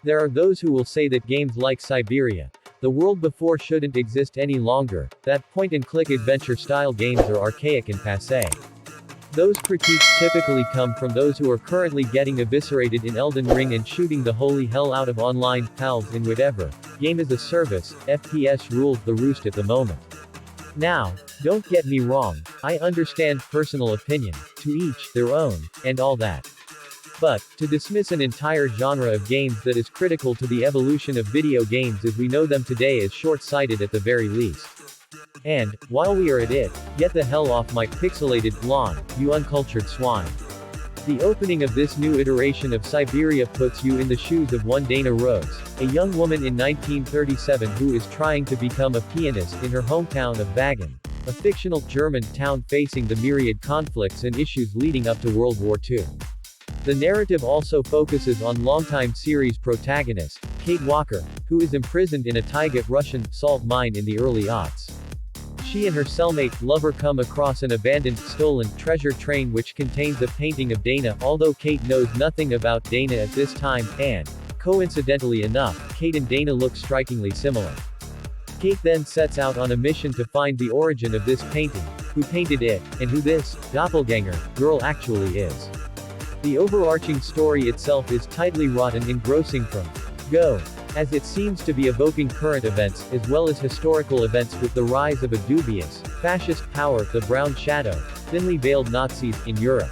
There are those who will say that games like Syberia, The World Before shouldn't exist any longer, that point-and-click adventure-style games are archaic and passé. Those critiques typically come from those who are currently getting eviscerated in Elden Ring and shooting the holy hell out of online pals in whatever game as a service, FPS rules the roost at the moment. Now, don't get me wrong, I understand personal opinion, to each their own, and all that. But, to dismiss an entire genre of games that is critical to the evolution of video games as we know them today is short-sighted at the very least. And, while we are at it, get the hell off my pixelated lawn, you uncultured swine. The opening of this new iteration of Syberia puts you in the shoes of one Dana Rose, a young woman in 1937 who is trying to become a pianist in her hometown of Wagen, a fictional German town facing the myriad conflicts and issues leading up to World War II. The narrative also focuses on longtime series protagonist, Kate Walker, who is imprisoned in a taiga Russian salt mine in the early aughts. She and her cellmate, Lover come across an abandoned, stolen, treasure train which contains a painting of Dana, although Kate knows nothing about Dana at this time, and, coincidentally enough, Kate and Dana look strikingly similar. Kate then sets out on a mission to find the origin of this painting, who painted it, and who this doppelganger girl actually is. The overarching story itself is tightly wrought and engrossing from go, as it seems to be evoking current events, as well as historical events with the rise of a dubious, fascist power, the Brown Shadow, thinly veiled Nazis, in Europe.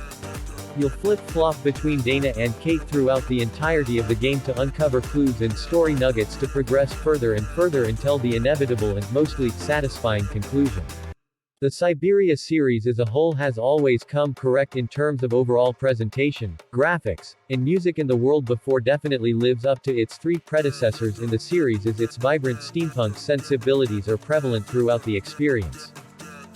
You'll flip-flop between Dana and Kate throughout the entirety of the game to uncover clues and story nuggets to progress further and further until the inevitable and mostly satisfying conclusion. The Syberia series as a whole has always come correct in terms of overall presentation, graphics, and music, and The World Before definitely lives up to its three predecessors in the series as its vibrant steampunk sensibilities are prevalent throughout the experience.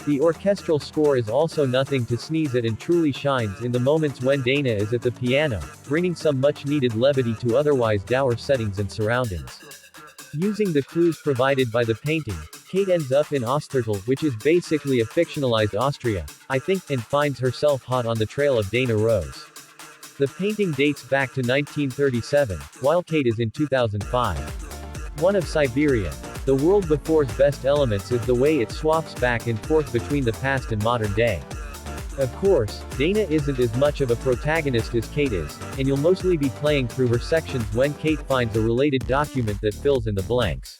The orchestral score is also nothing to sneeze at and truly shines in the moments when Dana is at the piano, bringing some much-needed levity to otherwise dour settings and surroundings. Using the clues provided by the painting, Kate ends up in Ostertal, which is basically a fictionalized Austria, I think, and finds herself hot on the trail of Dana Rose. The painting dates back to 1937, while Kate is in 2005. One of Syberia, The World Before's best elements is the way it swaps back and forth between the past and modern day. Of course, Dana isn't as much of a protagonist as Kate is, and you'll mostly be playing through her sections when Kate finds a related document that fills in the blanks.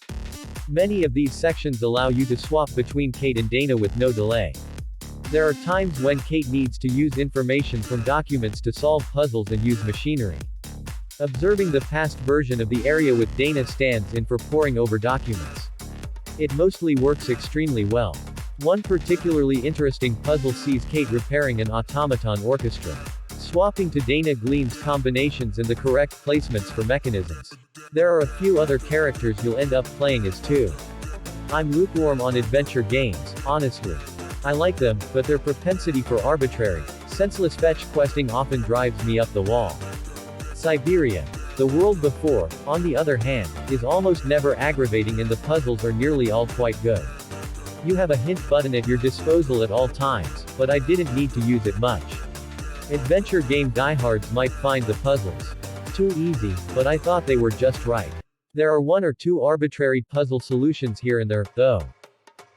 Many of these sections allow you to swap between Kate and Dana with no delay. There are times when Kate needs to use information from documents to solve puzzles and use machinery. Observing the past version of the area with Dana stands in for poring over documents. It mostly works extremely well. One particularly interesting puzzle sees Kate repairing an automaton orchestra. Swapping to Dana gleans combinations and the correct placements for mechanisms. There are a few other characters you'll end up playing as too. I'm lukewarm on adventure games, honestly. I like them, but their propensity for arbitrary, senseless fetch questing often drives me up the wall. Syberia, The World Before, on the other hand, is almost never aggravating and the puzzles are nearly all quite good. You have a hint button at your disposal at all times, but I didn't need to use it much. Adventure game diehards might find the puzzles too easy, but I thought they were just right. There are one or two arbitrary puzzle solutions here and there, though.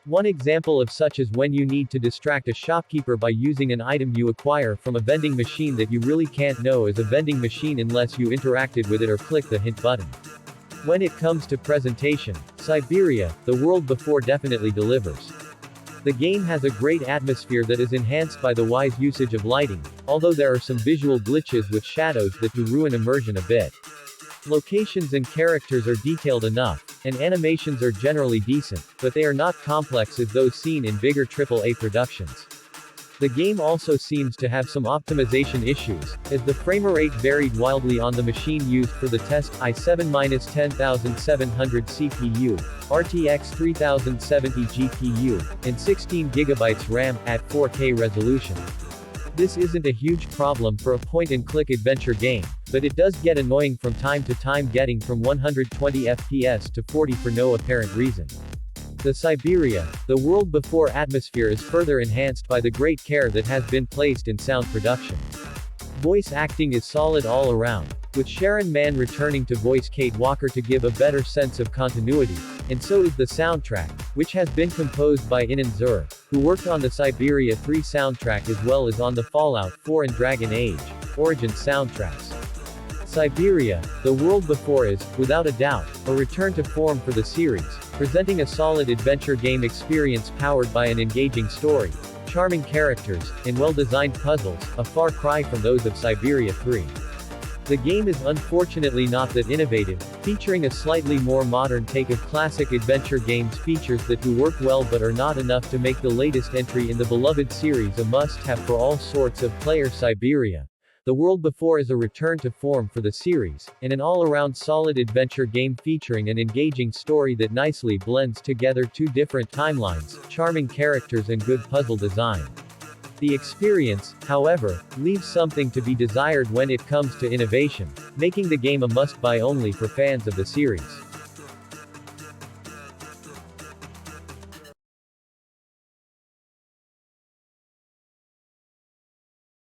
One example of such is when you need to distract a shopkeeper by using an item you acquire from a vending machine that you really can't know is a vending machine unless you interacted with it or click the hint button. When it comes to presentation, Syberia, The World Before definitely delivers. The game has a great atmosphere that is enhanced by the wise usage of lighting, although there are some visual glitches with shadows that do ruin immersion a bit. Locations and characters are detailed enough, and animations are generally decent, but they are not complex as those seen in bigger AAA productions. The game also seems to have some optimization issues, as the framerate varied wildly on the machine used for the test, i7-10700 CPU, RTX 3070 GPU, and 16GB RAM, at 4K resolution. This isn't a huge problem for a point-and-click adventure game, but it does get annoying from time to time getting from 120 FPS to 40 for no apparent reason. The Syberia, The World Before atmosphere is further enhanced by the great care that has been placed in sound production. Voice acting is solid all around, with Sharon Mann returning to voice Kate Walker to give a better sense of continuity, and so is the soundtrack, which has been composed by Inan Zur, who worked on the Syberia 3 soundtrack as well as on the Fallout 4 and Dragon Age Origins soundtracks. Syberia, The World Before is, without a doubt, a return to form for the series, presenting a solid adventure game experience powered by an engaging story, charming characters, and well-designed puzzles, a far cry from those of Syberia 3. The game is unfortunately not that innovative, featuring a slightly more modern take of classic adventure games features that do work well but are not enough to make the latest entry in the beloved series a must-have for all sorts of players. Syberia, The World Before is a return to form for the series, and an all-around solid adventure game featuring an engaging story that nicely blends together two different timelines, charming characters and good puzzle design. The experience, however, leaves something to be desired when it comes to innovation, making the game a must-buy only for fans of the series.